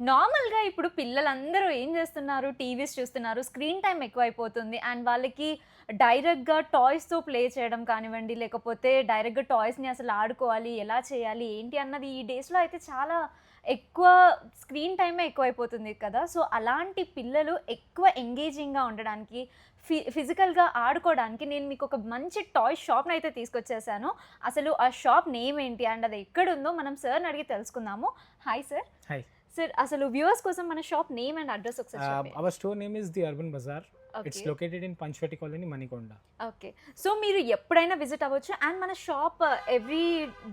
నార్మల్‌గా ఇప్పుడు పిల్లలందరూ ఏం చేస్తున్నారు? టీవీస్ చూస్తున్నారు. స్క్రీన్ టైమ్ ఎక్కువైపోతుంది. అండ్ వాళ్ళకి డైరెక్ట్‌గా టాయ్స్‌తో ప్లే చేయడం కానివ్వండి, లేకపోతే డైరెక్ట్‌గా టాయ్స్‌ని అసలు ఆడుకోవాలి, ఎలా చేయాలి, ఏంటి అన్నది ఈ డేస్‌లో అయితే చాలా ఎక్కువ స్క్రీన్ టైమే ఎక్కువైపోతుంది కదా! సో, అలాంటి పిల్లలు ఎక్కువ ఎంగేజింగ్‌గా ఉండడానికి, ఫిజికల్‌గా ఆడుకోవడానికి నేను మీకొక మంచి టాయ్ షాప్‌నయితే తీసుకొచ్చేసాను. అసలు ఆ షాప్ నేమ్ ఏంటి? అండ్ అది ఎక్కడుందో మనం సార్‌ని అడిగి తెలుసుకుందాము. Hi sir. Hi. సార్ అసలు వ్యూవర్స్ కోసం మన షాప్ నేమ్ అండ్ అడ్రెస్ ఒకసారి చెప్పండి. Our store name is the Urban Bazaar. It's okay. located in Panchvati Colony, Manikonda. Okay. So మీరు ఎప్పుడైనా విజిట్ అవ్వచ్చు. అండ్ మన షాప్ ఎవ్రీ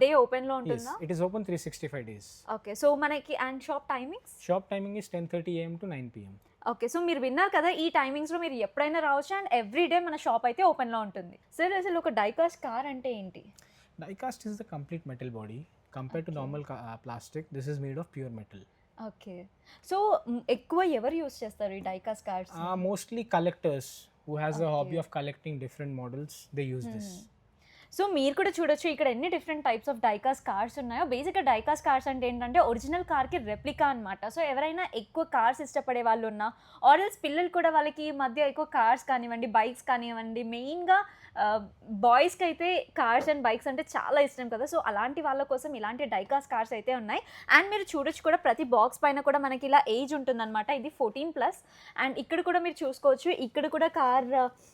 డే ఓపెన్‌లో Yes, ఉంటుందా? it is open 365 days. Okay. So మనకి and shop timings? Shop timing is 10:30 a.m. to 9 p.m. Okay. So మీరు విన్నారు కదా! ఈ టైమింగ్స్‌లో మీరు ఎప్పుడైనా రావచ్చు. అండ్ ఎవ్రీ డే మన షాప్ అయితే ఓపెన్‌లో ఉంటుంది. సార్ అసలు ఒక డైకాస్ట్ కార్ అంటే ఏంటి? Diecast is the complete metal body. Compared to Okay. normal plastic, this is made of pure metal. Okay. So ఎక్కువ ఎవరు యూజ్ చేస్తారు ఈ die-cast cars? Mostly collectors who has a hobby Okay. of collecting different models, they use this. So మీరు కూడా చూడొచ్చు ఇక్కడ ఎన్ని different types of die-cast cars ఉన్నాయో. బేసిక్‌గా డైకాస్ట్ కార్స్ అంటే ఏంటంటే ఒరిజినల్ కార్‌కి రెప్లికా అనమాట. సో ఎవరైనా ఎక్కువ కార్స్ ఇష్టపడే వాళ్ళు ఉన్నా ఆర్ ఎల్స్ పిల్లలు కూడా వాళ్ళకి ఈ మధ్య ఎక్కువ కార్స్ కానివ్వండి, బైక్స్ కానివ్వండి, మెయిన్‌గా బాయ్స్‌కి అయితే కార్స్ అండ్ బైక్స్ అంటే చాలా ఇష్టం కదా! సో అలాంటి వాళ్ళ కోసం ఇలాంటి డైకాస్ట్ కార్స్ అయితే ఉన్నాయి. అండ్ మీరు చూడొచ్చు కూడా ప్రతి బాక్స్ పైన కూడా మనకి ఇలా ఏజ్ ఉంటుందన్నమాట. ఇది 14+. అండ్ ఇక్కడ కూడా మీరు చూసుకోవచ్చు. ఇక్కడ కూడా కార్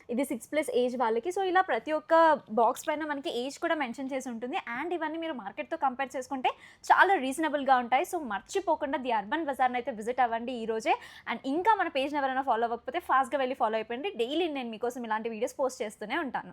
ఇది 6+ ఏజ్ వాళ్ళకి. సో ఇలా ప్రతి ఒక్క బాక్స్ పైన మనకి ఏజ్ కూడా మెన్షన్ చేసి ఉంటుంది. అండ్ ఇవన్నీ మీరు మార్కెట్‌తో కంపేర్ చేసుకుంటే చాలా రీజనబుల్‌గా ఉంటాయి. సో మర్చిపోకుండా ది అర్బన్ బజార్‌ని అయితే విజిట్ అవ్వండి ఈ రోజే. అండ్ ఇంకా మన పేజ్‌ని ఎవరైనా ఫాలో అవ్వకపోతే ఫాస్ట్‌గా వెళ్ళి ఫాలో అయిపోండి. డైలీ నేను మీకోసం ఇలాంటి వీడియోస్ పోస్ట్ చేస్తూనే ఉంటాను.